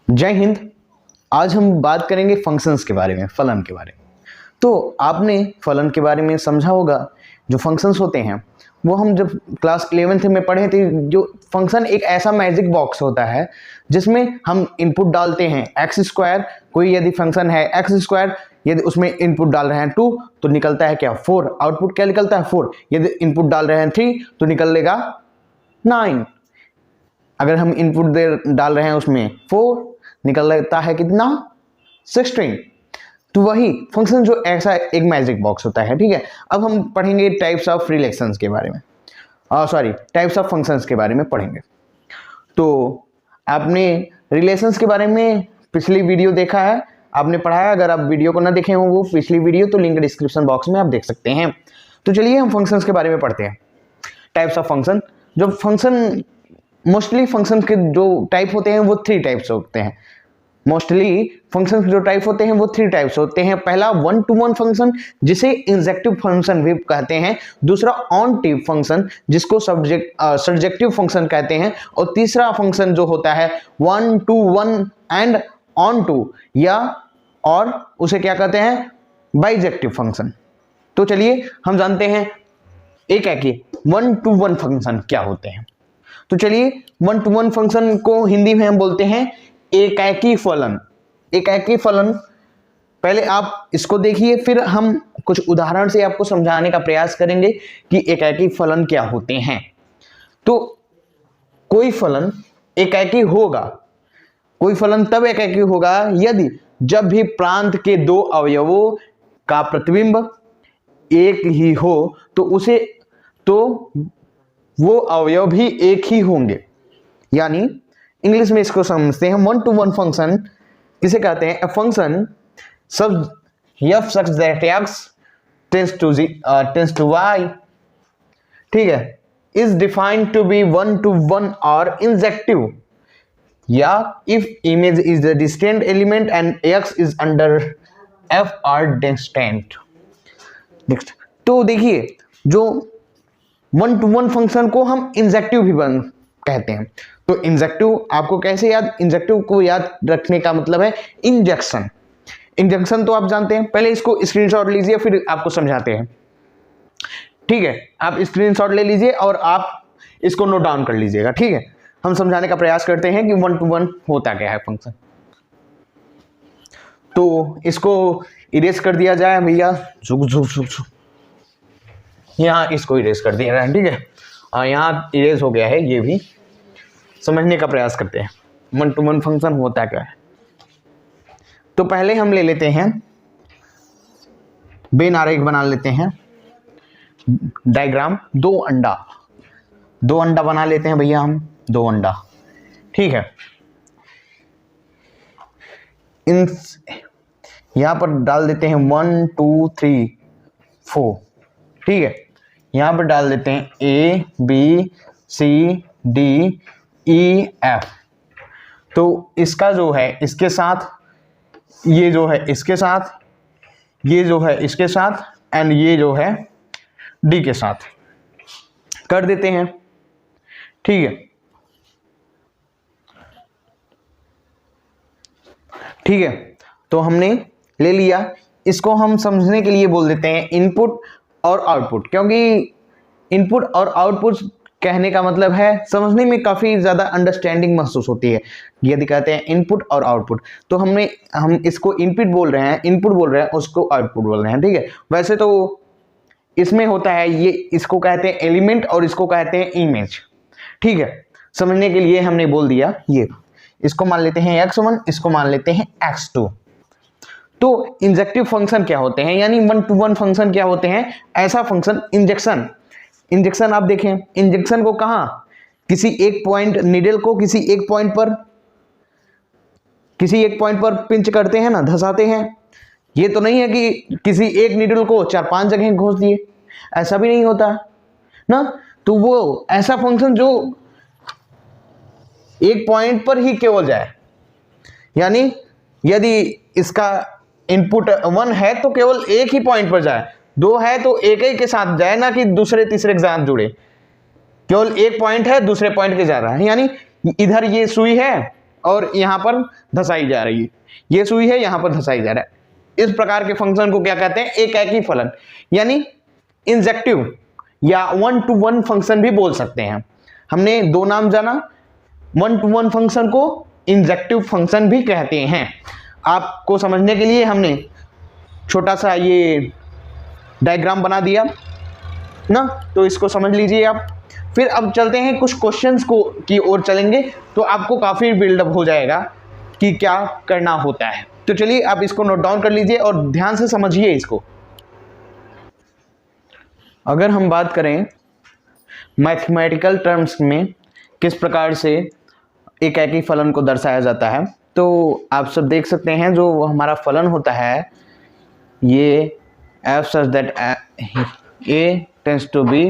जय हिंद। आज हम बात करेंगे फंक्शंस के बारे में, फलन के बारे में। तो आपने फलन के बारे में समझा होगा। जो फंक्शंस होते हैं वो हम जब क्लास 11th में पढ़े थे, जो फंक्शन एक ऐसा मैजिक बॉक्स होता है जिसमें हम इनपुट डालते हैं एक्स स्क्वायर। कोई यदि फंक्शन है एक्स स्क्वायर, यदि उसमें इनपुट डाल रहे हैं 2 तो निकलता है क्या 4। आउटपुट क्या निकलता है 4। यदि इनपुट डाल रहे हैं 3 तो निकलेगा 9। अगर हम इनपुट डाल रहे हैं उसमें 4 निकल लेता है कितना 16। तो वही फंक्शन जो ऐसा एक मैजिक बॉक्स होता है। ठीक है, अब हम पढ़ेंगे टाइप्स ऑफ रिलेशंस के बारे में, टाइप्स ऑफ फंक्शंस के बारे में पढ़ेंगे। तो आपने रिलेशंस के बारे में पिछली वीडियो देखा है, आपने पढ़ा है। अगर आप वीडियो को ना देखे हो वो पिछली वीडियो, तो लिंक डिस्क्रिप्शन बॉक्स में आप देख सकते हैं। तो चलिए हम फंक्शंस के बारे में पढ़ते हैं। Types of function. जो फंक्शन मोस्टली फंक्शन के जो टाइप होते हैं वो 3 टाइप्स होते हैं। मोस्टली फंक्शन जो टाइप होते हैं वो 3 टाइप्स होते हैं। पहला 1 to 1 फंक्शन जिसे इंजेक्टिव फंक्शन भी कहते हैं। दूसरा ऑन टाइप फंक्शन जिसको सब्जेक्टिव फंक्शन कहते हैं। और तीसरा फंक्शन जो होता है 1 to 1 एंड ऑन टू, या और उसे क्या कहते हैं बाइजेक्टिव फंक्शन। तो चलिए हम जानते हैं एक 1 to 1 फंक्शन क्या होते हैं। तो चलिए 1 to 1 फंक्शन को हिंदी में हम बोलते हैं एकाकी फलन। एकाकी फलन, पहले आप इसको देखिए, फिर हम कुछ उदाहरण से आपको समझाने का प्रयास करेंगे कि एकाकी फलन क्या होते हैं। तो कोई फलन एकाकी होगा, कोई फलन तब एकाकी होगा यदि जब भी प्रांत के 2 अवयवों का प्रतिबिंब एक ही हो तो वो अवयव भी एक ही होंगे। यानी इंग्लिश में इसको समझते हैं 1 to 1 फंक्शन किसे कहते हैं। फंक्शन सब f such that x tends to y, ठीक है, is defined to be 1 to 1 or injective, या if image is the distant element and x is under f are distant। Next, तो देखिए जो 1 to 1 फंक्शन को हम injective भी कहते हैं। तो इंजेक्टिव आपको कैसे याद, इंजेक्टिव को याद रखने का मतलब है इंजेक्शन। इंजेक्शन तो आप जानते हैं, पहले इसको स्क्रीनशॉट लीजिए फिर आपको समझाते हैं। ठीक है, आप स्क्रीनशॉट ले लीजिए और आप इसको नोट डाउन कर लीजिएगा। ठीक है, हम समझाने का प्रयास करते हैं कि 1 to 1 होता क्या है फंक्शन। तो इसको इरेज कर दिया जाए भैया, झुक झुक झुक झुक, यहाँ इसको इरेज कर दिया जाए। ठीक है, यहाँ इरेज हो गया है। ये भी समझने का प्रयास करते हैं 1 to 1 फंक्शन होता क्या है। तो पहले हम ले लेते हैं बेन आरेख बना लेते हैं, डायग्राम। 2 अंडा बना लेते हैं भैया हम, 2 अंडा। ठीक है, इन यहां पर डाल देते हैं 1 2 3 4। ठीक है, यहां पर डाल देते हैं A B C D E F। तो इसका जो है इसके साथ, ये जो है इसके साथ, ये जो है इसके साथ, एंड ये जो है D के साथ कर देते हैं। ठीक है, ठीक है, तो हमने ले लिया। इसको हम समझने के लिए बोल देते हैं इनपुट और आउटपुट, क्योंकि इनपुट और आउटपुट कहने का मतलब है समझने में काफी ज्यादा अंडरस्टैंडिंग महसूस होती है यदि कहते हैं इनपुट और आउटपुट। तो हम इसको इनपुट बोल रहे हैं, उसको आउटपुट बोल रहे हैं। ठीक है, वैसे तो इसमें होता है ये, इसको कहते हैं एलिमेंट और इसको कहते हैं इमेज। ठीक है, समझने के लिए हमने बोल दिया ये, इसको मान लेते हैं x1, इसको मान लेते हैं x2। तो इंजेक्टिव फंक्शन क्या होते हैं, यानी 1 to 1 फंक्शन क्या होते हैं। ऐसा फंक्शन इंजेक्शन आप देखें, इंजेक्शन को कहां, किसी एक पॉइंट, निडल को किसी एक पॉइंट पर पिंच करते हैं ना, धसाते हैं। ये तो नहीं है कि किसी एक निडल को 4-5 जगह घोंस दिए, ऐसा भी नहीं होता ना। तो वो ऐसा फंक्शन जो एक पॉइंट पर ही केवल जाए, यानी यदि इसका इनपुट 1 है तो केवल एक ही पॉइंट पर जाए, 2 है तो एक ही के साथ जाए, ना कि दूसरे तीसरे के साथ जुड़े। केवल एक पॉइंट है, दूसरे पॉइंट के जा रहा है। यानी इधर ये सुई है और यहाँ पर धसाई जा रही है, ये सुई है यहाँ पर धसाई जा रहा है। इस प्रकार के फंक्शन को क्या कहते हैं? एकाकी फलन, यानी इंजेक्टिव या 1 to 1 फंक्शन भी बोल सकते हैं। हमने दो नाम जाना, 1 to 1 फंक्शन को इंजेक्टिव फंक्शन भी कहते हैं। आपको समझने के लिए हमने छोटा सा ये डायग्राम बना दिया ना, तो इसको समझ लीजिए आप। फिर अब चलते हैं कुछ क्वेश्चंस को की ओर चलेंगे, तो आपको काफ़ी बिल्डअप हो जाएगा कि क्या करना होता है। तो चलिए आप इसको नोट डाउन कर लीजिए और ध्यान से समझिए इसको। अगर हम बात करें मैथमेटिकल टर्म्स में किस प्रकार से एकाकी फलन को दर्शाया जाता है, तो आप सब देख सकते हैं जो हमारा फलन होता है ये f such that a tends to b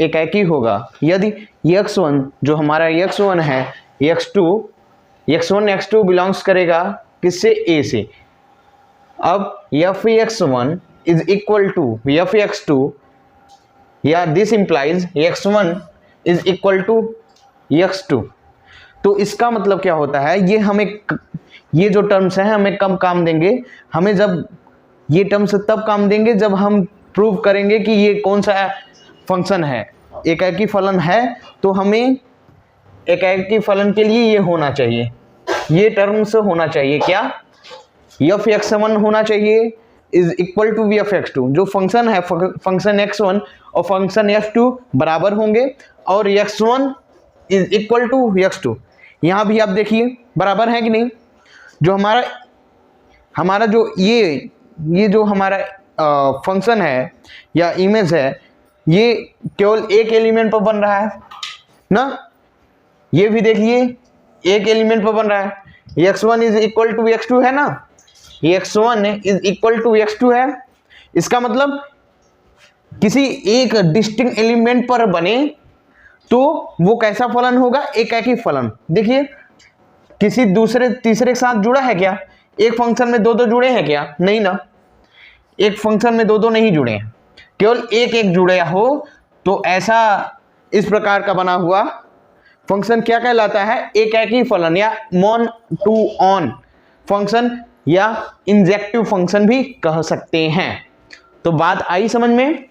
एकाकी होगा यदि x1 जो हमारा x1 है x1 x2 बिलोंग्स करेगा किससे? a से। अब f(x1) is equal to f(x2) या this implies x1 is equal to x2। तो इसका मतलब क्या होता है? ये जो टर्म्स हैं हमें कब काम देंगे? हमें जब ये टर्म्स तब काम देंगे जब हम प्रूव करेंगे कि ये कौन सा फंक्शन है, एकाकी फलन है। तो हमें एकाकी फलन के लिए ये होना चाहिए, ये टर्म्स होना चाहिए क्या? f(x1) होना चाहिए इज इक्वल टू f(x2), जो फंक्शन है फंक्शन x1 और फंक्शन f2 बराबर होंगे और x1 is equal to x2। यहाँ भी आप देखिए बराबर है कि नहीं? जो हमारा जो ये जो हमारा फंक्शन है या इमेज है ये केवल एक एलिमेंट पर बन रहा है ना। ये भी देखिए एक एलिमेंट पर बन रहा है, x1 is equal to x2 है ना, x1 is equal to x2 है। इसका मतलब किसी एक डिस्टिंक्ट एलिमेंट पर बने तो वो कैसा फलन होगा? एकाकी फलन। देखिए किसी दूसरे तीसरे के साथ जुड़ा है क्या? एक फंक्शन में दो जुड़े हैं क्या? नहीं ना, एक फंक्शन में दो नहीं जुड़े हैं, केवल एक जुड़े हो तो ऐसा इस प्रकार का बना हुआ फंक्शन क्या कहलाता है? एकाकी फलन या मोन टू ऑन फंक्शन या इंजेक्टिव फंक्शन भी कह सकते हैं। तो बात आई समझ में?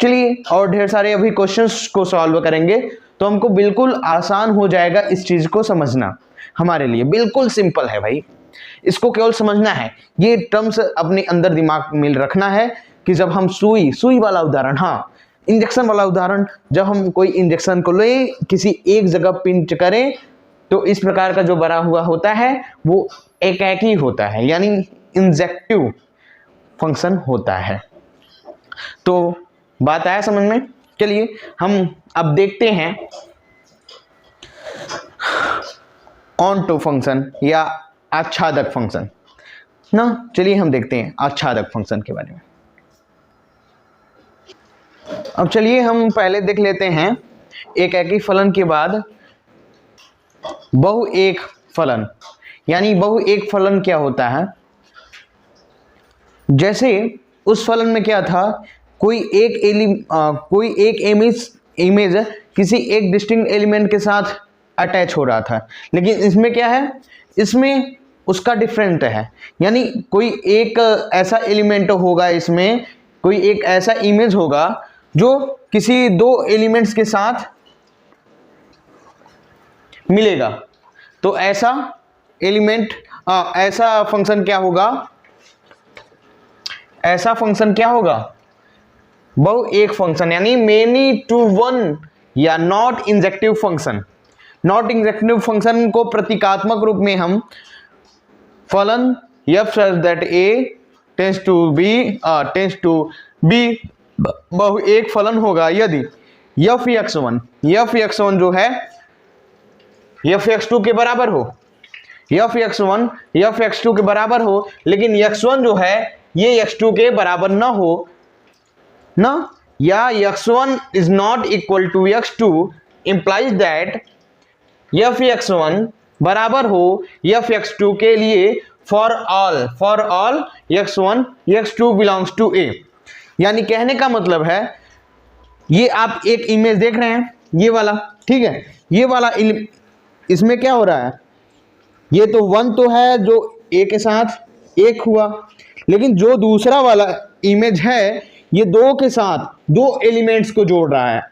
चलिए और ढेर सारे अभी क्वेश्चंस को सॉल्व करेंगे तो हमको बिल्कुल आसान हो जाएगा इस चीज को समझना। हमारे लिए बिल्कुल सिंपल है भाई, इसको केवल समझना है। ये टर्म्स अपने अंदर दिमाग में रखना है कि जब हम सुई वाला उदाहरण, हाँ इंजेक्शन वाला उदाहरण, जब हम कोई इंजेक्शन को ले किसी एक जगह पिंच करें तो इस प्रकार का जो बना हुआ होता है वो एकाकी होता है, यानी इंजेक्टिव फंक्शन होता है। तो बात आया समझ में? चलिए हम अब देखते हैं ऑनटो फंक्शन या आच्छादक फंक्शन ना। चलिए हम देखते हैं आच्छादक फंक्शन के बारे में। अब चलिए हम पहले देख लेते हैं एकाकी फलन के बाद बहुएक फलन। यानी बहुएक फलन क्या होता है? जैसे उस फलन में क्या था, कोई एक इमेज किसी एक डिस्टिंक्ट एलिमेंट के साथ अटैच हो रहा था, लेकिन इसमें क्या है, इसमें उसका डिफरेंट है। यानी कोई एक ऐसा एलिमेंट होगा, इसमें कोई एक ऐसा इमेज होगा जो किसी दो एलिमेंट्स के साथ मिलेगा। तो ऐसा एलिमेंट ऐसा फंक्शन क्या होगा? ऐसा फंक्शन क्या होगा? बहुएक फंक्शन, यानी मेनी टू वन या not injective function. Not injective function को प्रतीकात्मक रूप में हम फलन f such that a tends to b बहुएक फलन होगा यदि f(x1) जो है f(x2) के बराबर हो, f(x1) f(x2) के बराबर हो, लेकिन x1 जो है ये x2 के बराबर ना हो ना, या x1 is not equal to x2 implies that f(x1) बराबर हो f(x2) के लिए for all x1 x2 belongs to a। यानी कहने का मतलब है, ये आप एक इमेज देख रहे हैं, ये वाला, ठीक है, ये वाला इसमें क्या हो रहा है, ये तो 1 तो है जो ए के साथ एक हुआ, लेकिन जो दूसरा वाला इमेज है ये 2 के साथ 2 एलिमेंट्स को जोड़ रहा है,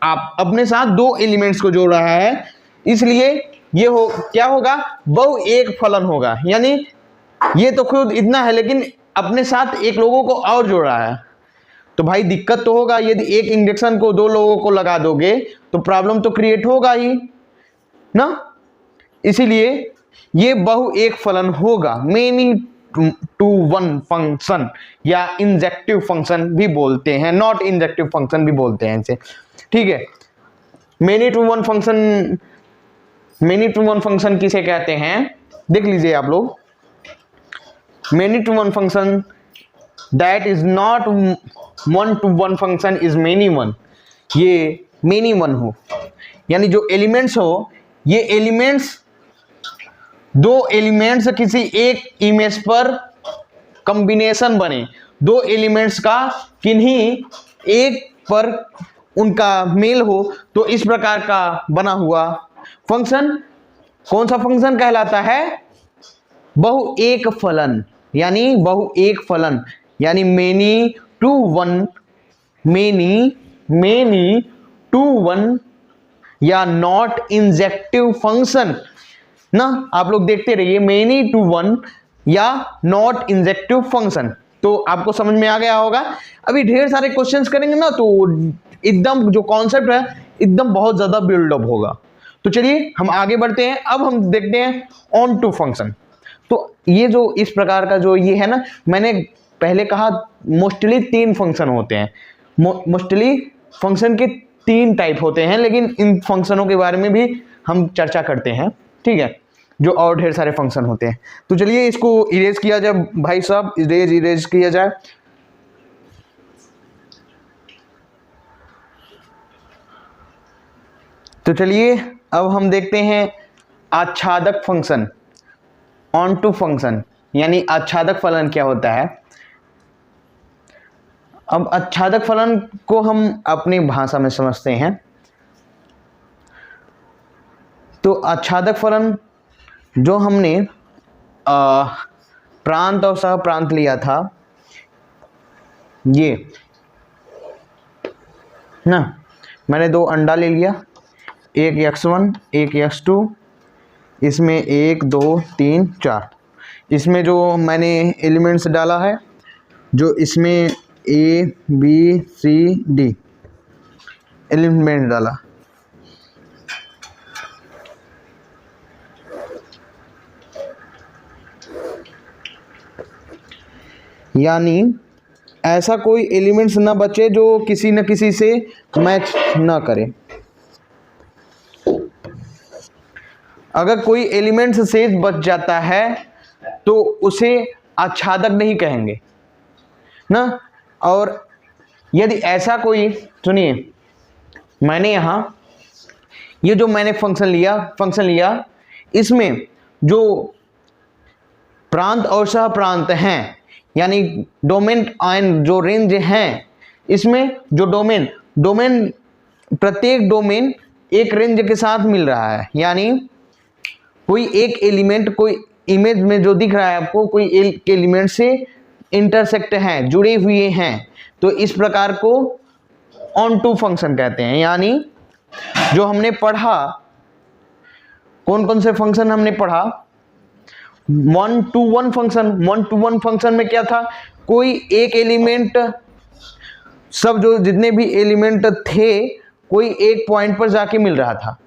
आप अपने साथ 2 एलिमेंट्स को जोड़ रहा है, इसलिए ये क्या होगा, बहु एक फलन होगा। यानी ये तो खुद इतना है लेकिन अपने साथ एक लोगों को और जोड़ रहा है, तो भाई दिक्कत तो होगा। यदि एक इंजेक्शन को 2 लोगों को लगा दोगे तो प्रॉब्लम तो क्रिएट होगा ही ना, इसीलिए ये बहु एक फलन होगा। मेनी टू वन फंक्शन या इंजेक्टिव फंक्शन भी बोलते हैं, नॉट इंजेक्टिव फंक्शन भी बोलते हैं इसे, ठीक है। Many to one function, many to one function किसे कहते हैं, देख लीजिए आप लोग। Many to one function that is not one to one function is many one, ये मेनी वन हो, यानी जो एलिमेंट्स हो ये एलिमेंट्स 2 एलिमेंट्स किसी एक इमेज पर कॉम्बिनेशन बने, 2 एलिमेंट्स का किन्हीं एक पर उनका मेल हो, तो इस प्रकार का बना हुआ फंक्शन कौन सा फंक्शन कहलाता है, बहु एक फलन। यानी बहु एक फलन यानी many to one, many to one या नॉट इंजेक्टिव फंक्शन ना, आप लोग देखते रहिए, मेनी टू वन या नॉट इंजेक्टिव फंक्शन, तो आपको समझ में आ गया होगा। अभी ढेर सारे क्वेश्चंस करेंगे ना तो एकदम जो कॉन्सेप्ट है एकदम बहुत ज्यादा बिल्डअप होगा। तो चलिए हम आगे बढ़ते हैं, अब हम देखते हैं ऑन टू फंक्शन। तो ये जो इस प्रकार का जो ये है ना, मैंने पहले कहा मोस्टली 3 फंक्शन होते हैं, मोस्टली फंक्शन के 3 टाइप होते हैं, लेकिन इन फंक्शनों के बारे में भी हम चर्चा करते हैं, ठीक है, जो और ढेर सारे फंक्शन होते हैं। तो चलिए इसको इरेज किया जाए भाई साहब, इरेज किया जाए। तो चलिए अब हम देखते हैं आच्छादक फंक्शन, ऑन टू फंक्शन, यानी आच्छादक फलन क्या होता है। अब आच्छादक फलन को हम अपनी भाषा में समझते हैं। तो आच्छादक फलन जो हमने प्रांत और सह प्रांत लिया था, ये ना, मैंने 2 अंडा ले लिया, एक x1 एक x2, इसमें 1 2 3 4, इसमें जो मैंने एलिमेंट्स डाला है, जो इसमें A B C D element डाला, यानी ऐसा कोई एलिमेंट्स ना बचे जो किसी न किसी से मैच ना करे। अगर कोई एलिमेंट्स शेष बच जाता है तो उसे आच्छादक नहीं कहेंगे ना। और यदि ऐसा कोई, सुनिए, मैंने यहाँ ये जो मैंने फंक्शन लिया, इसमें जो प्रांत और सह प्रांत हैं, यानी डोमेन एंड जो रेंज हैं, इसमें जो डोमेन प्रत्येक डोमेन एक रेंज के साथ मिल रहा है, यानी कोई एक एलिमेंट, कोई इमेज में जो दिख रहा है आपको, कोई एक एलिमेंट से इंटरसेक्ट हैं, जुड़े हुए हैं, तो इस प्रकार को ऑन टू फंक्शन कहते हैं। यानी जो हमने पढ़ा, कौन कौन से फंक्शन हमने पढ़ा, 1 to 1 फंक्शन। 1 to 1 फंक्शन में क्या था, कोई एक एलिमेंट, सब जो जितने भी एलिमेंट थे कोई एक पॉइंट पर जाके मिल रहा था,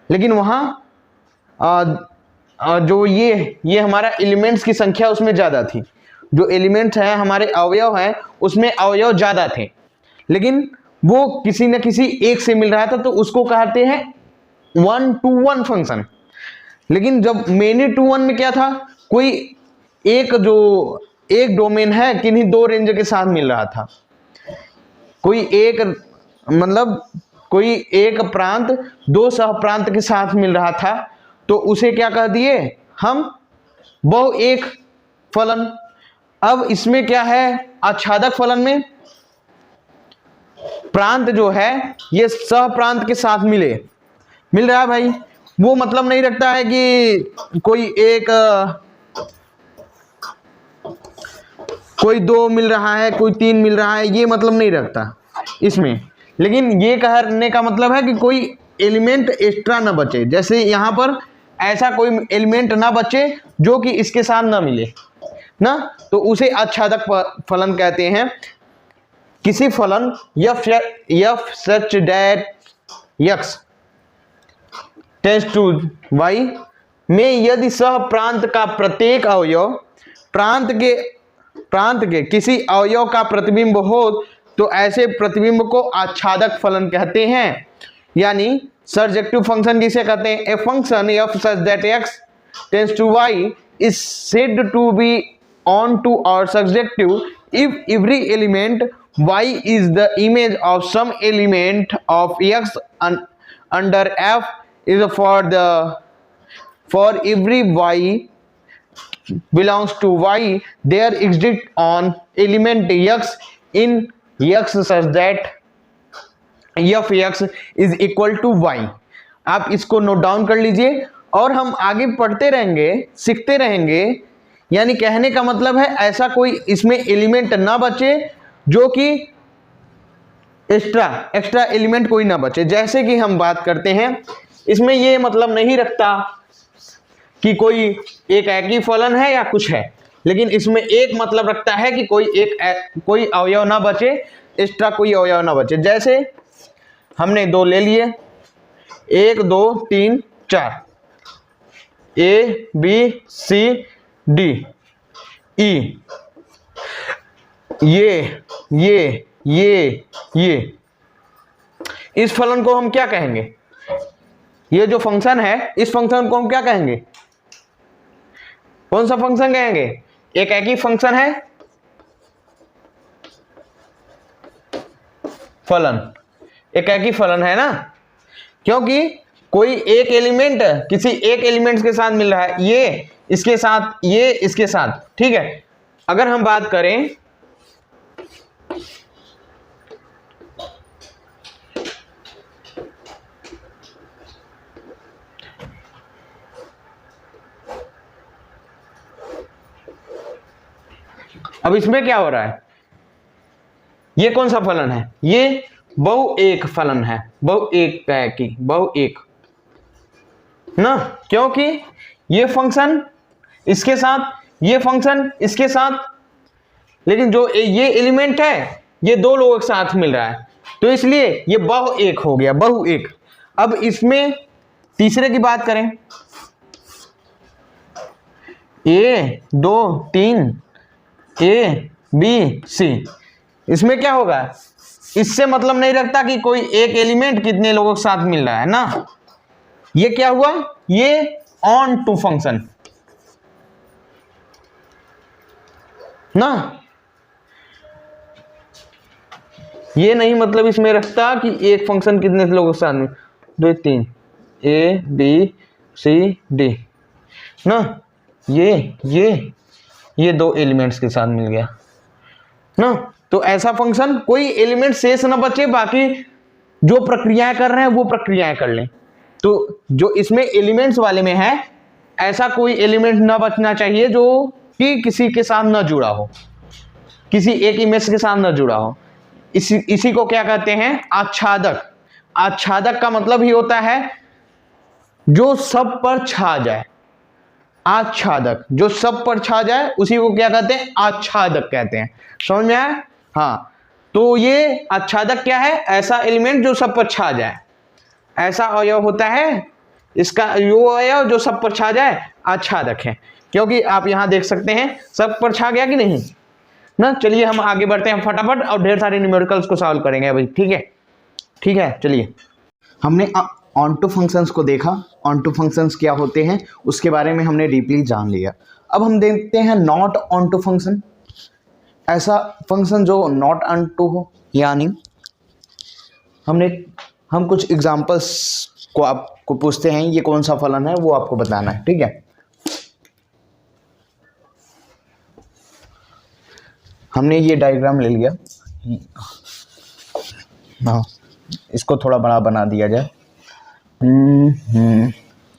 लेकिन वहाँ जो ये हमारा एलिमेंट्स की संख्या उसमें ज़्यादा थी, जो एलिमेंट्स हैं हमारे अवयव हैं उसमें अवयव ज़्यादा थे, लेकिन वो किसी न किसी एक से मिल रहा था, तो उसको कहते हैं 1 to 1 फंक्शन। लेकिन जब मेनी टू वन में क्या था, कोई एक डोमेन है किन्हीं 2 रेंज के साथ मिल रहा था, कोई एक प्रांत 2 सह प्रांत के साथ मिल रहा था, तो उसे क्या कह दिए हम, बहु एक फलन। अब इसमें क्या है, आच्छादक फलन में प्रांत जो है ये सह प्रांत के साथ मिल रहा है भाई, वो मतलब नहीं रखता है कि कोई 2 मिल रहा है, कोई 3 मिल रहा है, ये मतलब नहीं रखता इसमें। लेकिन ये कहने का मतलब है कि कोई एलिमेंट एक्स्ट्रा ना बचे, जैसे यहाँ पर ऐसा कोई एलिमेंट ना बचे जो कि इसके साथ ना मिले ना, तो उसे आच्छादक फलन कहते हैं। किसी फलन f such that x tends to y में यदि सह प्रांत का प्रत्येक अवयव प्रांत के किसी अवयव का प्रतिबिंब हो तो ऐसे प्रतिबिंब को आच्छादक फलन कहते हैं। यानी सर्जेक्टिव फंक्शन जिसे कहते हैं, a function f such that x tends to y is said to be on to or surjective if every element y is the image of some element of x under f is for every y belongs to y there exists on element x in x such that f x is equal to y। आप इसको note down कर लीजिए और हम आगे पढ़ते रहेंगे, सीखते रहेंगे। यानी कहने का मतलब है ऐसा कोई इसमें एलिमेंट ना बचे जो कि एक्स्ट्रा एलिमेंट कोई ना बचे। जैसे कि हम बात करते हैं, इसमें ये मतलब नहीं रखता कि कोई एक ही फलन है या कुछ है, लेकिन इसमें एक मतलब रखता है कि कोई अवयव ना बचे, एक्स्ट्रा कोई अवयव ना बचे। जैसे हमने 2 ले लिए, 1 2 3 4, A B C D E, ये इस फलन को हम क्या कहेंगे? ये जो फंक्शन है, इस फंक्शन को हम क्या कहेंगे? कौन सा फंक्शन कहेंगे? एक ही फंक्शन है, फलन, एक ही फलन है ना, क्योंकि कोई एक एलिमेंट किसी एक एलिमेंट के साथ मिल रहा है, ये इसके साथ, ये इसके साथ, ठीक है। अगर हम बात करें अब इसमें क्या हो रहा है, ये कौन सा फलन है? ये बहु एक फलन है, बहु एक ना, क्योंकि ये फंक्शन इसके साथ, ये फंक्शन इसके साथ, लेकिन जो ये एलिमेंट है ये 2 लोगों के साथ मिल रहा है, तो इसलिए ये बहु एक हो गया, बहु एक। अब इसमें तीसरे की बात करें, A 2 3 A B C, इसमें क्या होगा? इससे मतलब नहीं रखता कि कोई एक एलिमेंट कितने लोगों के साथ मिल रहा है ना। ये क्या हुआ? ये ऑन टू फंक्शन ना, ये नहीं मतलब इसमें रखता कि एक फंक्शन कितने लोगों के साथ में, 2 3 A B C D ना, ये 2 एलिमेंट्स के साथ मिल गया ना। तो ऐसा फंक्शन कोई एलिमेंट शेष ना बचे, बाकी जो प्रक्रियाएं कर रहे हैं वो प्रक्रियाएं कर लें। तो जो इसमें एलिमेंट्स वाले में है, ऐसा कोई एलिमेंट ना बचना चाहिए जो कि किसी के साथ ना जुड़ा हो, किसी एक इमेज के साथ ना जुड़ा हो। इसी को क्या कहते हैं? आच्छादक। आच्छादक का मतलब ही होता है जो सब पर छा जाए। आच्छादक जो सब पर छा जाए उसी को क्या कहते हैं? आच्छादक कहते हैं। समझ में आया? हाँ, तो ये आच्छादक क्या है? ऐसा एलिमेंट जो सब पर छा जाए, ऐसा अवयव होता है इसका, यो अवयव जो सब पर छा जाए आच्छादक है। क्योंकि आप यहां देख सकते हैं सब पर छा गया कि नहीं ना। चलिए हम आगे बढ़ते हैं फटाफट और ढेर सारे न्यूमेरिकल्स को सॉल्व करेंगे अभी, ठीक है। चलिए, हमने ऑनटू फंक्शंस को देखा, ऑनटू फंक्शंस क्या होते हैं उसके बारे में हमने डीपली जान लिया। अब हम देखते हैं नॉट ऑनटू फंक्शन। ऐसा फंक्शन जो नॉट ऑनटू हो, यानी हम कुछ एग्जांपल्स को आपको पूछते हैं, ये कौन सा फलन है वो आपको बताना है, ठीक है। हमने ये डायग्राम ले लिया, हाँ, इसको थोड़ा बड़ा बना दिया जाए।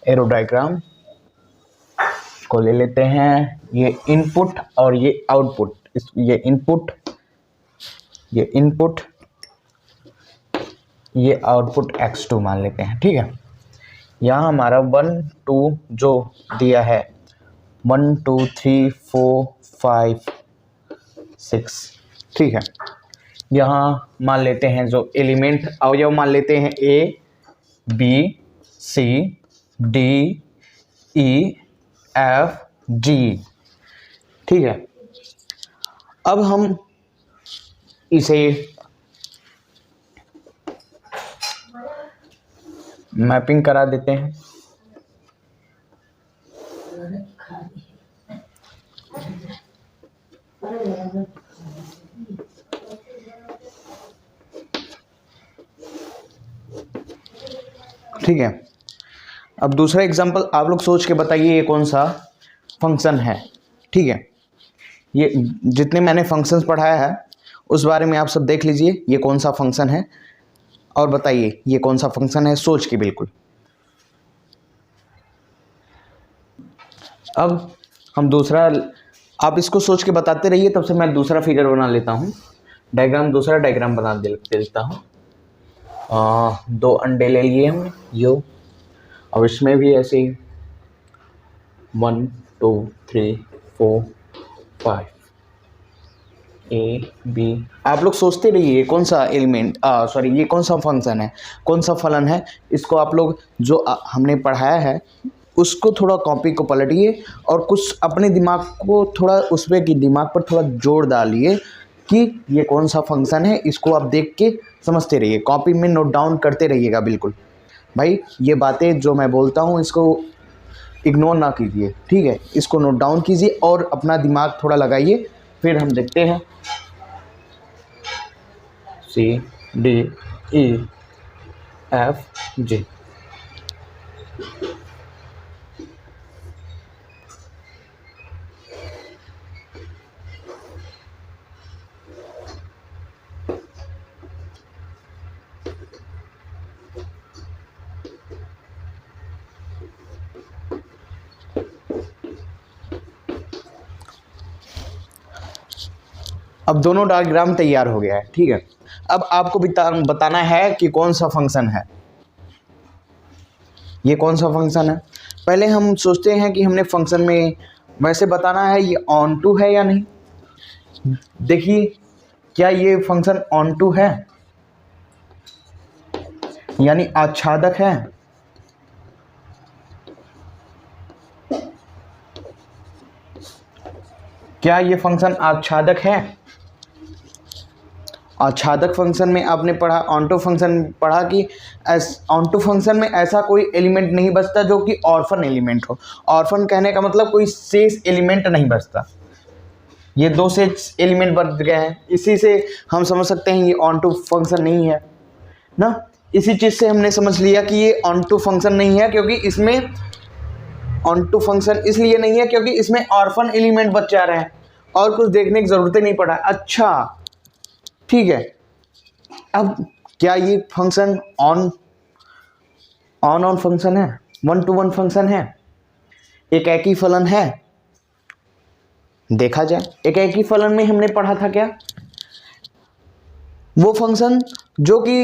एरो डायग्राम को ले लेते हैं, ये इनपुट और ये आउटपुट, ये इनपुट, ये इनपुट, ये आउटपुट x2 मान लेते हैं। ठीक है, यहाँ हमारा 1 2 जो दिया है 1 2 3 4 5 6, ठीक है। यहाँ मान लेते हैं जो एलिमेंट अवयव मान लेते हैं A B C D E F G, ठीक है। अब हम इसे मैपिंग करा देते हैं। ठीक है, अब दूसरा एग्जांपल आप लोग सोच के बताइए ये कौन सा फंक्शन है। ठीक है, ये जितने मैंने फंक्शंस पढ़ाया है उस बारे में आप सब देख लीजिए, ये कौन सा फंक्शन है और बताइए ये कौन सा फंक्शन है, सोच के बिल्कुल। अब हम दूसरा, आप इसको सोच के बताते रहिए, तब से मैं दूसरा फिगर बना लेता हूँ, डायग्राम, दूसरा डायग्राम बना देता हूँ। 2 अंडे ले लिए हमने यो, अब इसमें भी ऐसे ही 1 2 3 4 5 A B, आप लोग सोचते रहिए कौन सा एलिमेंट, सॉरी ये कौन सा फंक्शन है, कौन सा फलन है। इसको आप लोग जो हमने पढ़ाया है उसको थोड़ा कॉपी को पलटिए और कुछ अपने दिमाग को थोड़ा उसमें की दिमाग पर थोड़ा जोर डालिए कि ये कौन सा फंक्शन है। इसको आप देख के समझते रहिए, कॉपी में नोट डाउन करते रहिएगा बिल्कुल। भाई ये बातें जो मैं बोलता हूँ इसको इग्नोर ना कीजिए, ठीक है। इसको नोट डाउन कीजिए और अपना दिमाग थोड़ा लगाइए, फिर हम देखते हैं। C D E F G, अब दोनों डायग्राम तैयार हो गया है, ठीक है। अब आपको बताना है कि कौन सा फंक्शन है, ये कौन सा फंक्शन है। पहले हम सोचते हैं कि हमने फंक्शन में वैसे बताना है ये ऑन टू है या नहीं। देखिए क्या ये फंक्शन ऑन टू है, यानी आच्छादक है। क्या ये फंक्शन आच्छादक है। आच्छादक फंक्शन में आपने पढ़ा, ऑनटू फंक्शन पढ़ा कि ऑनटू फंक्शन में ऐसा कोई एलिमेंट नहीं बचता जो कि ऑर्फन एलिमेंट हो। ऑर्फन कहने का मतलब कोई शेष एलिमेंट नहीं बचता, ये 2 शेष एलिमेंट बच गए हैं, इसी से हम समझ सकते हैं ये ऑनटू फंक्शन नहीं है ना। इसी चीज़ से हमने समझ लिया कि ये ऑनटू फंक्शन नहीं है, क्योंकि इसमें ऑनटू फंक्शन इसलिए नहीं है क्योंकि इसमें ऑर्फन एलिमेंट बच जा रहे हैं और कुछ देखने की ज़रूरत ही नहीं पड़ा। अच्छा ठीक है, अब क्या ये फंक्शन ऑन फंक्शन है, 1 to 1 फंक्शन है, एक एक ही फलन है। देखा जाए एक एक ही फलन में हमने पढ़ा था क्या, वो फंक्शन जो कि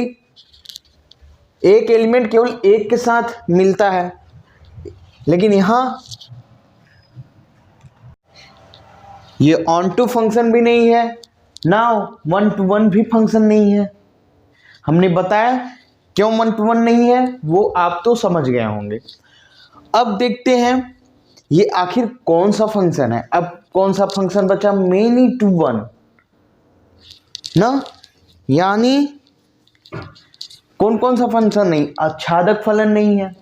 एक एलिमेंट केवल एक के साथ मिलता है, लेकिन यहां ये ऑन टू फंक्शन भी नहीं है ना 1 to 1 भी फंक्शन नहीं है। हमने बताया क्यों 1 to 1 नहीं है, वो आप तो समझ गए होंगे। अब देखते हैं ये आखिर कौन सा फंक्शन है। अब कौन सा फंक्शन बचा, मेनी टू वन ना, यानी कौन कौन सा फंक्शन नहीं, आच्छादक फलन नहीं है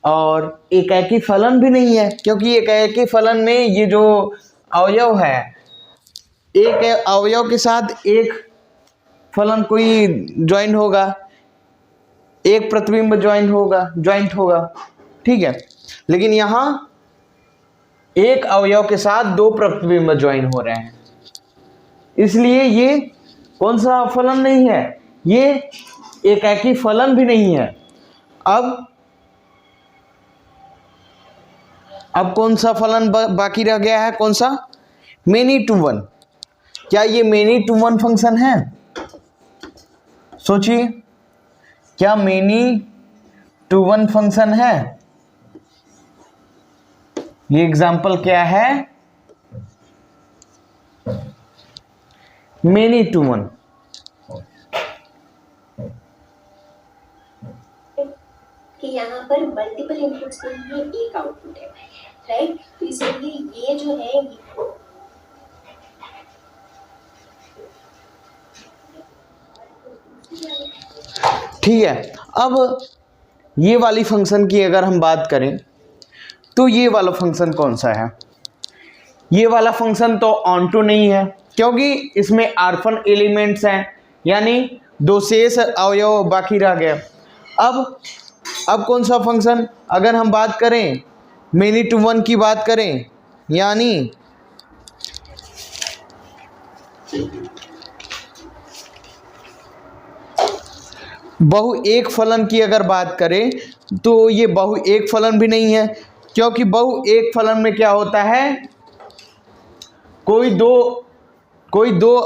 और एकाकी फलन भी नहीं है, क्योंकि एकाकी फलन में ये जो अवयव है, एक अवयव के साथ एक फलन कोई ज्वाइन होगा, एक प्रतिबिंब ज्वाइंट होगा, ठीक है। लेकिन यहां एक अवयव के साथ 2 प्रतिबिंब ज्वाइन हो रहे हैं, इसलिए ये कौन सा फलन नहीं है, ये एकाकी फलन भी नहीं है। अब अब कौन सा फलन बाकी रह गया है, कौन सा, मेनी टू वन। क्या ये मेनी टू वन फंक्शन है? सोचिए, क्या मेनी टू वन फंक्शन है? ये एग्जाम्पल क्या है, मेनी टू वन। कि यहाँ पर मल्टीपल इनपुट्स के लिए एक आउटपुट है, राइट? तो इसलिए ये जो है ठीक है। अब ये वाली फंक्शन की अगर हम बात करें तो ये वाला फंक्शन कौन सा है? ये वाला फंक्शन तो ऑन टू नहीं है, क्योंकि इसमें R1 एलिमेंट्स हैं, यानी दो शेष अवयव बाकी रह गए। अब कौन सा फंक्शन, अगर हम बात करें मेनी टू वन की बात करें, यानी बहु एक फलन की अगर बात करें तो ये बहु एक फलन भी नहीं है, क्योंकि बहु एक फलन में क्या होता है, कोई दो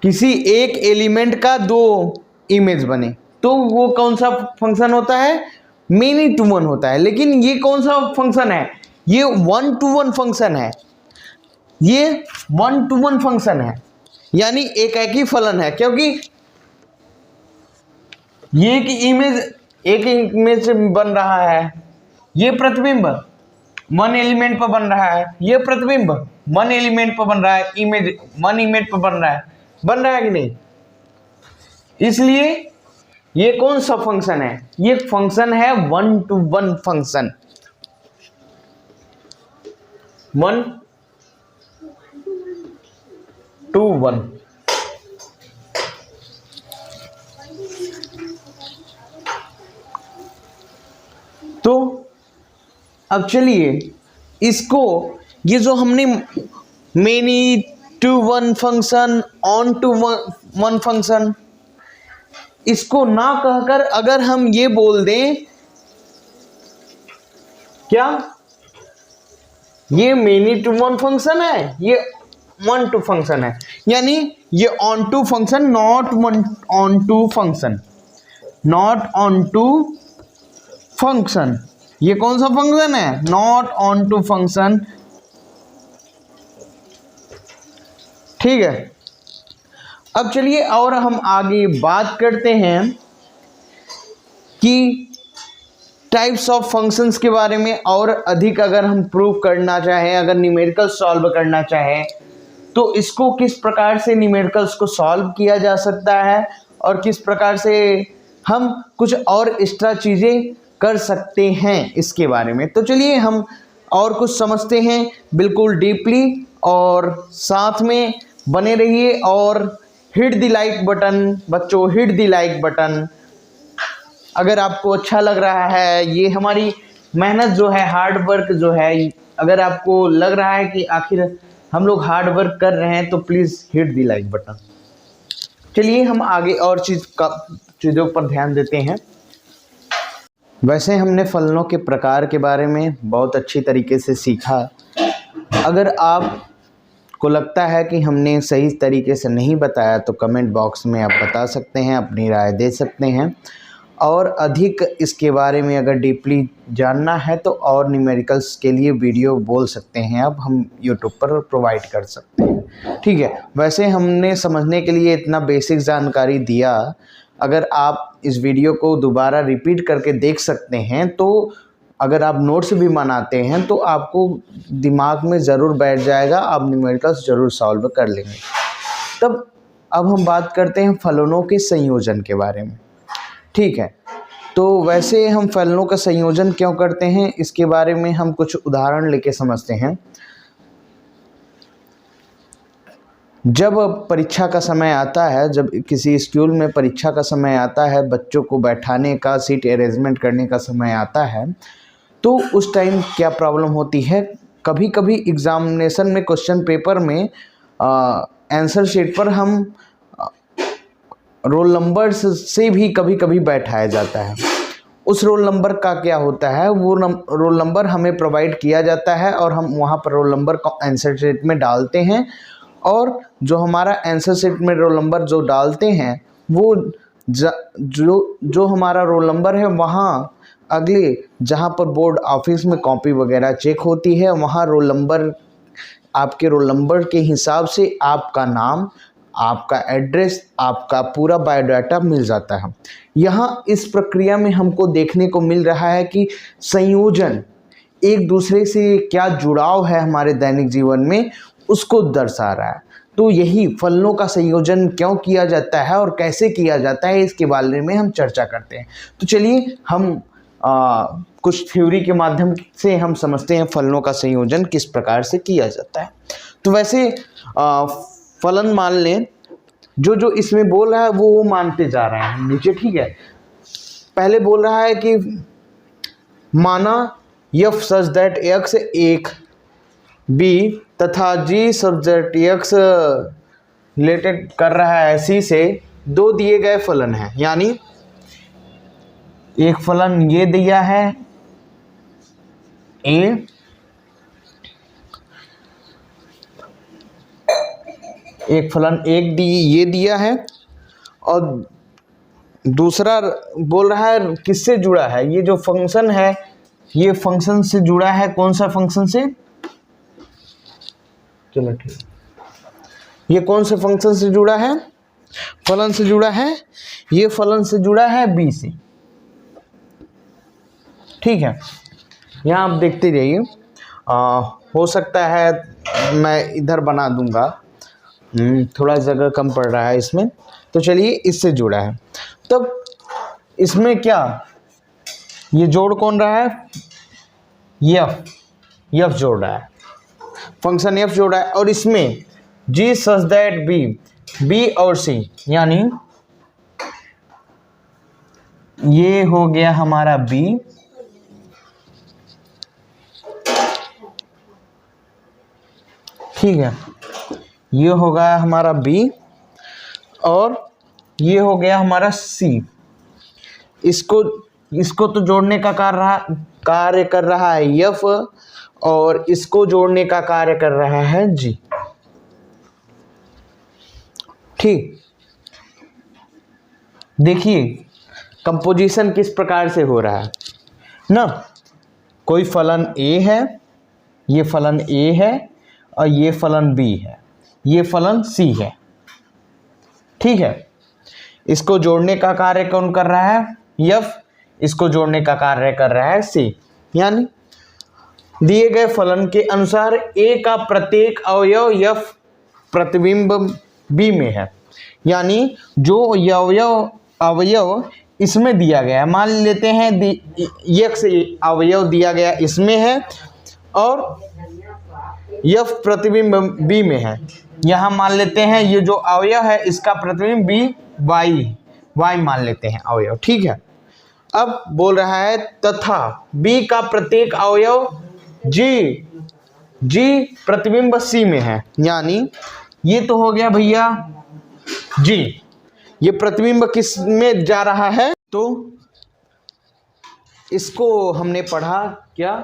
किसी एक एलिमेंट का दो इमेज बने, तो वो कौन सा फंक्शन होता है, मेनी टू वन होता है। लेकिन ये कौन सा फंक्शन है, ये वन टू वन फंक्शन है, ये वन टू वन फंक्शन है, यानी एक ही फलन है, क्योंकि ये एक इमेज से बन रहा है, ये प्रतिबिंब वन एलिमेंट पर बन रहा है, ये प्रतिबिंब वन एलिमेंट पर बन रहा है, इमेज वन इमेज पर बन रहा है कि नहीं? इसलिए ये कौन सा फंक्शन है, ये फंक्शन है one to one function, one to one. तो अब चलिए इसको, ये जो हमने many to one function, onto one function, इसको ना कहकर अगर हम ये बोल दें, क्या ये मेनी टू वन फंक्शन है, ये वन टू फंक्शन है, यानी ये onto function, not one onto function, not onto function. ये कौन सा फंक्शन है, नॉट ऑन टू फंक्शन। ठीक है। अब चलिए और हम आगे बात करते हैं कि टाइप्स ऑफ फंक्शंस के बारे में, और अधिक अगर हम प्रूव करना चाहें, अगर न्यूमेरिकल सॉल्व करना चाहें, तो इसको किस प्रकार से न्यूमेरिकल्स को सॉल्व किया जा सकता है और किस प्रकार से हम कुछ और एक्स्ट्रा चीज़ें कर सकते हैं इसके बारे में। तो चलिए हम और कुछ समझते हैं बिल्कुल डीपली, और साथ में बने रहिए और हिट द लाइक बटन बच्चों, हिट द लाइक बटन। अगर आपको अच्छा लग रहा है, ये हमारी मेहनत जो है, हार्ड वर्क जो है, अगर आपको लग रहा है कि आखिर हम लोग हार्ड वर्क कर रहे हैं, तो please hit the like button. चलिए हम आगे और चीज़ों पर ध्यान देते हैं। वैसे हमने फलनों के प्रकार के बारे में बहुत अच्छी तरीके से सीखा। अगर आपको लगता है कि हमने सही तरीके से नहीं बताया तो कमेंट बॉक्स में आप बता सकते हैं, अपनी राय दे सकते हैं। और अधिक इसके बारे में अगर डीपली जानना है तो और न्यूमेरिकल्स के लिए वीडियो बोल सकते हैं, अब हम यूट्यूब पर प्रोवाइड कर सकते हैं। ठीक है। वैसे हमने समझने के लिए इतना बेसिक जानकारी दिया, अगर आप इस वीडियो को दोबारा रिपीट करके देख सकते हैं, तो अगर आप नोट्स भी बनाते हैं तो आपको दिमाग में ज़रूर बैठ जाएगा, आप न्यूमेरिकल्स ज़रूर सॉल्व कर लेंगे। तब अब हम बात करते हैं फलनों के संयोजन के बारे में। ठीक है। तो वैसे हम फलनों का संयोजन क्यों करते हैं, इसके बारे में हम कुछ उदाहरण लेके समझते हैं। जब परीक्षा का समय आता है, जब किसी स्कूल में परीक्षा का समय आता है, बच्चों को बैठाने का, सीट अरेंजमेंट करने का समय आता है, तो उस टाइम क्या प्रॉब्लम होती है, कभी कभी एग्ज़ामिनेशन में क्वेश्चन पेपर में आंसर शीट पर हम रोल नंबर से भी कभी कभी बैठाया जाता है। उस रोल नंबर का क्या होता है, वो रोल नंबर हमें प्रोवाइड किया जाता है और हम वहाँ पर रोल नंबर को आंसर शीट में डालते हैं। और जो हमारा आंसर शीट में रोल नंबर जो डालते हैं वो जो हमारा रोल नंबर है वहाँ अगले जहाँ पर बोर्ड ऑफिस में कॉपी वगैरह चेक होती है वहाँ रोल नंबर, आपके रोल नंबर के हिसाब से आपका नाम, आपका एड्रेस, आपका पूरा बायोडाटा मिल जाता है। यहाँ इस प्रक्रिया में हमको देखने को मिल रहा है कि संयोजन एक दूसरे से क्या जुड़ाव है हमारे दैनिक जीवन में उसको दर्शा रहा है। तो यही फलनों का संयोजन क्यों किया जाता है और कैसे किया जाता है इसके बारे में हम चर्चा करते हैं। तो चलिए हम कुछ थ्योरी के माध्यम से हम समझते हैं फलनों का संयोजन किस प्रकार से किया जाता है। तो वैसे फलन मान लें, जो इसमें बोल रहा है वो मानते जा रहे हैं नीचे, ठीक है। पहले बोल रहा है कि माना f सच दैट x एक b तथा g such that x related कर रहा है c से दो दिए गए फलन हैं। यानी एक फलन ये दिया है a, एक फलन ये दिया है और दूसरा बोल रहा है किससे जुड़ा है, ये जो फंक्शन है ये फंक्शन से जुड़ा है। कौन सा फंक्शन से, चलो ठीक, ये कौन से फंक्शन से जुड़ा है, फलन से जुड़ा है, ये फलन से जुड़ा है b से, ठीक है। यहाँ आप देखते जाइए, हो सकता है मैं इधर बना दूंगा, थोड़ा जगह कम पड़ रहा है इसमें। तो चलिए इससे जुड़ा है, तब इसमें क्या ये जोड़ कौन रहा है, यफ जोड़ रहा है, फंक्शन यफ जोड़ रहा है। और इसमें जी सच दैट बी और सी, यानी ये हो गया हमारा बी, ठीक है, ये हो गया हमारा बी और ये हो गया हमारा सी। इसको तो जोड़ने का कार्य कर रहा है यफ और इसको जोड़ने का कार्य कर रहा है जी, ठीक। देखिए कंपोजिशन किस प्रकार से हो रहा है ना, कोई फलन a है, ये फलन a है और ये फलन b है, ये फलन c है, ठीक है। इसको जोड़ने का कार्य कौन कर रहा है, यफ, इसको जोड़ने का कार्य कर रहा है c। यानी दिए गए फलन के अनुसार a का प्रत्येक अवयव यफ प्रतिबिंब b में है। यानी जो अवयव इसमें दिया गया है, मान लेते हैं x अवयव दिया गया इसमें है और यफ प्रतिबिंब b में है। यहाँ मान लेते हैं ये जो अवयव है इसका प्रतिबिंब b y मान लेते हैं अवयव, ठीक है। अब बोल रहा है तथा b का प्रत्येक अवयव g प्रतिबिंब c में है। यानी ये तो हो गया भैया g, ये प्रतिबिंब किस में जा रहा है, तो इसको हमने पढ़ा क्या,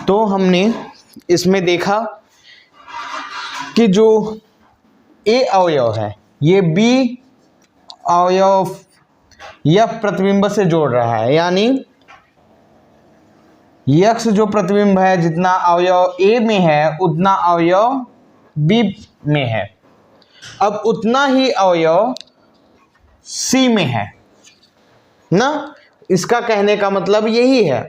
तो हमने इसमें देखा कि जो a अवयव है ये b अवयव यफ प्रतिबिंब से जोड़ रहा है। यानी यक्स जो प्रतिबिंब है जितना अवयव a में है उतना अवयव b में है, अब उतना ही अवयव c में है ना। इसका कहने का मतलब यही है।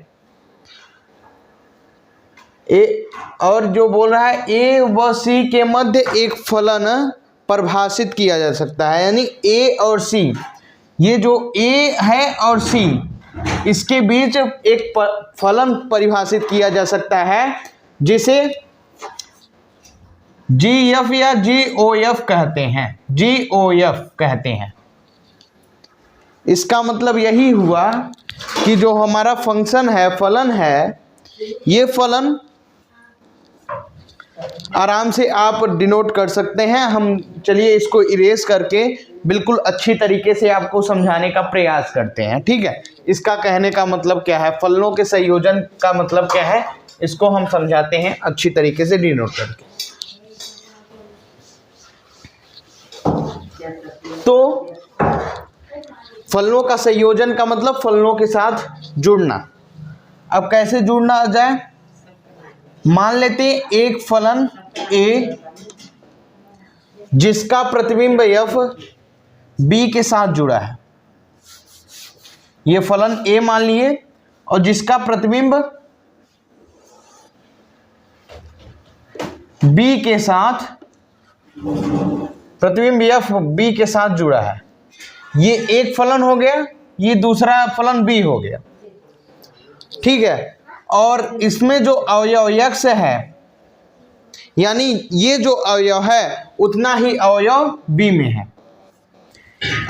और जो बोल रहा है a व c के मध्य एक फलन परिभाषित किया जा सकता है। यानी a और c, ये जो a है और c इसके बीच एक फलन परिभाषित किया जा सकता है जिसे GF या GOF कहते हैं, GOF कहते हैं। इसका मतलब यही हुआ कि जो हमारा फंक्शन है, फलन है, ये फलन आराम से आप डिनोट कर सकते हैं। हम चलिए इसको इरेज करके बिल्कुल अच्छी तरीके से आपको समझाने का प्रयास करते हैं, ठीक है। इसका कहने का मतलब क्या है, फलनों के संयोजन का मतलब क्या है, इसको हम समझाते हैं अच्छी तरीके से डिनोट करके। तो फलनों का संयोजन का मतलब फलनों के साथ जुड़ना। अब कैसे जुड़ना आ जाए, मान लेते हैं एक फलन ए जिसका प्रतिबिंब एफ बी के साथ जुड़ा है। ये फलन ए मान लिए और जिसका प्रतिबिंब बी के साथ, प्रतिबिंब एफ बी के साथ जुड़ा है। ये एक फलन हो गया, ये दूसरा फलन बी हो गया, ठीक है। और इसमें जो अवयव यक्ष है, यानी ये जो अवयव है उतना ही अवयव बी में है।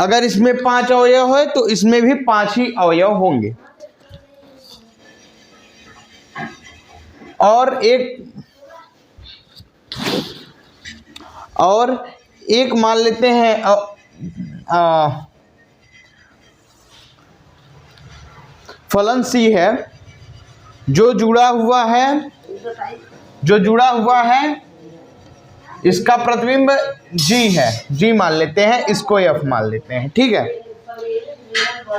अगर इसमें 5 अवयव है तो इसमें भी 5 ही अवयव होंगे। और एक मान लेते हैं फलन सी है जो जुड़ा हुआ है, इसका प्रतिबिंब जी है, जी मान लेते हैं, इसको एफ मान लेते हैं, ठीक है।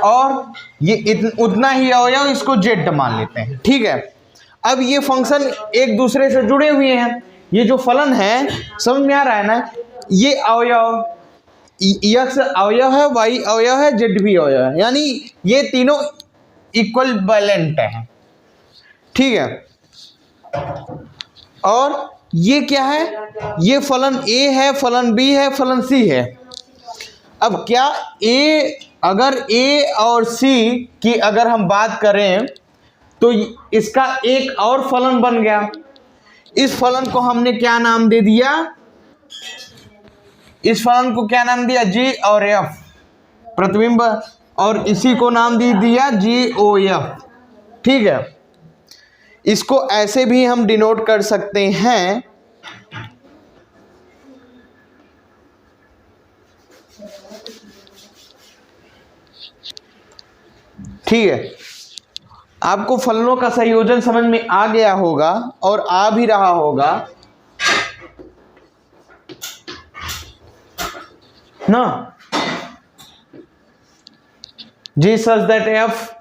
और ये उतना ही अवयव, इसको जेड मान लेते हैं, ठीक है। अब ये फंक्शन एक दूसरे से जुड़े हुए हैं। ये जो फलन है, समझ में आ रहा है ना, ये अवयव एक्स अवयव है, वाई अवयव है, जेड भी अवयव है, यानी ये तीनों इक्वल बैलेंट है, ठीक है। और ये क्या है, ये फलन ए है, फलन बी है, फलन सी है। अब क्या अगर ए और सी की अगर हम बात करें तो इसका एक और फलन बन गया। इस फलन को हमने क्या नाम दे दिया, इस फलन को क्या नाम दिया, जी और एफ प्रतिबिंब, और इसी को नाम दे दिया जी ओ एफ, ठीक है। इसको ऐसे भी हम डिनोट कर सकते हैं, ठीक है। आपको फलनों का संयोजन समझ में आ गया होगा और आ भी रहा होगा ना, जी सच दैट एफ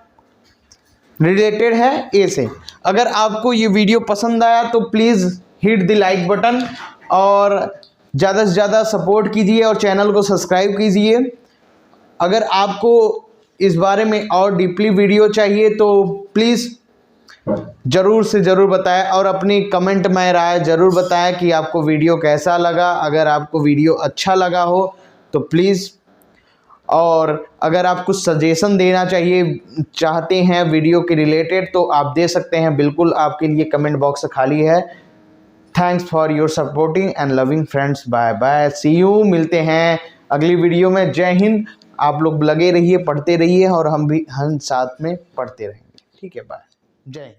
रिलेटेड है ए से। अगर आपको ये वीडियो पसंद आया तो please hit the like button और ज़्यादा से ज़्यादा सपोर्ट कीजिए और चैनल को सब्सक्राइब कीजिए। अगर आपको इस बारे में और डीपली वीडियो चाहिए तो प्लीज़ ज़रूर से ज़रूर बताएं और अपनी कमेंट में राय ज़रूर बताएं कि आपको वीडियो कैसा लगा। अगर आपको वीडियो अच्छा लगा हो तो प्लीज़, और अगर आप कुछ सजेशन देना चाहते हैं वीडियो के रिलेटेड तो आप दे सकते हैं, बिल्कुल आपके लिए कमेंट बॉक्स खाली है। Thanks for your supporting and loving friends, bye bye, see you, मिलते हैं अगली वीडियो में। जय हिंद। आप लोग लगे रहिए, पढ़ते रहिए और हम साथ में पढ़ते रहेंगे, ठीक है, बाय, जय हिंद।